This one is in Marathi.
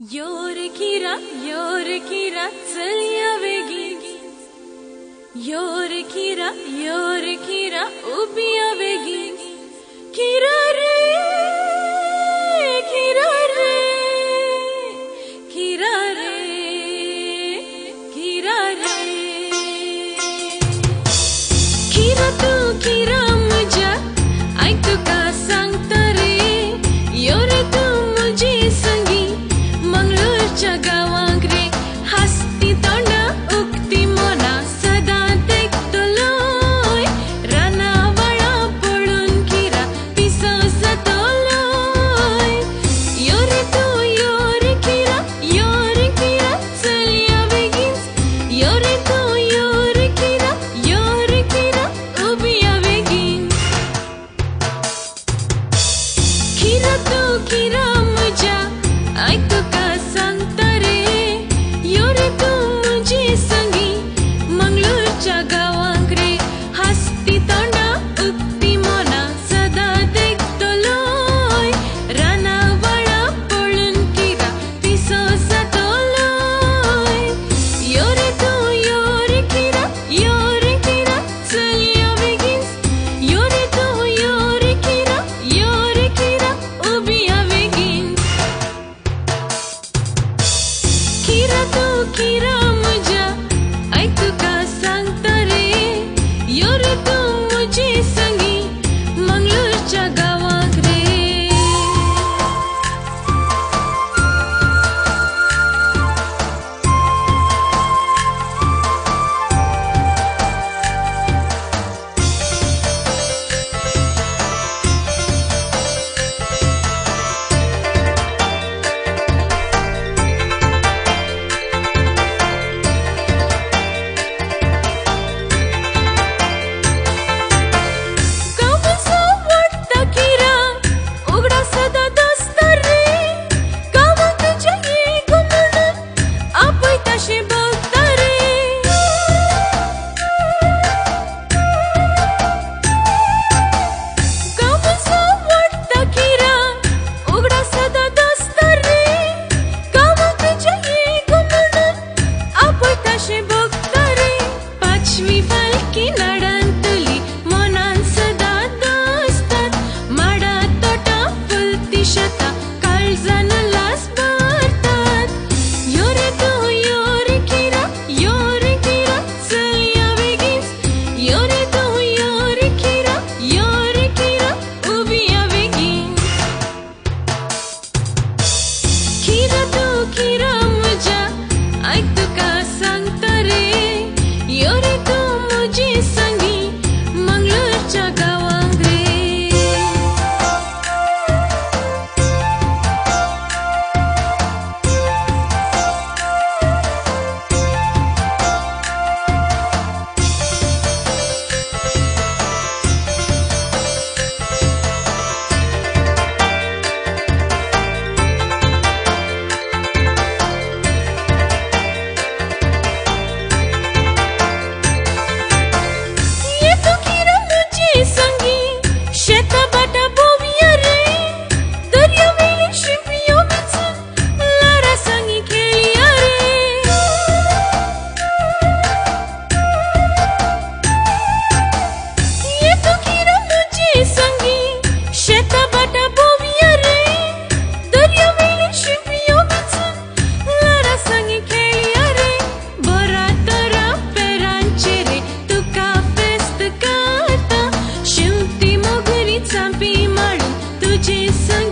योर खीरा चलिया वेगी योर खीरा उबिया वेगी खीरा रे खीरा रे खीरा रे खीरा रे खीरा तू खीरा मुझा ऐक तुका सांगता रे योर तू मुझी संगी मंगळूरच्या गावांक रे हसती तोंडा उक्ती मोना सदा देखतलोय रानावळा पळून खीरा पिसो जातलोय योर खीरा चलया बेगीन योर खीरा उबिया बेगीन खीरा तू खीरा मुझा ऐक तुका सांगता रे योर तू मुझी संगी मंगळूरच्या गावांक रे हसती तोंडा उक्ती मोना सदा देखतलोय रानावळा पळून खीरा पिसो जातलोय योर खीरा चलया बेगीन योर खीरा उबिया बेगीन खीरा तू खीरा मुझा ऐक तुका सांगता रे योर तू मुझी संगी मंगळूरच्या गावांक रे कामाचा वाटता खीरा उघडा सदा दस्तर रे कामाक तुझ्या येईगो म्हणून आपय तशें बघता रे कामाचा वाटता खीरा उघडा सदा दस्तर रे कामाक तुझ्या येईगो म्हणून आपय तशें बघता रे पाचवी फालकी नाडांतली मनान सदा दसतात माडा तोटा फुलती शेतां काळजान लास भरतात योर खीरा चलया बेगीन योर खीरा उबिया बेगीन खीरा तू खीरा मुझा ऐक तुका सांगता रे योर तू मुझी संगी मंगळूरच्या गावांक रे ये तू खीरा मुझी संगी शेता बाटा बोविया रे दर्या वेली शिंपियो वेचून लारा संगी खेळया रे ये तू खीरा मुझी संगी शेता बाटा बोविया रे दर्या वेली शिंपियो वेचून लारा संगी खेळया रे बरा तरा पेरांचे रे तुका फेस्त करता शिंपी मोगरी चांपी माळून तुझे संगी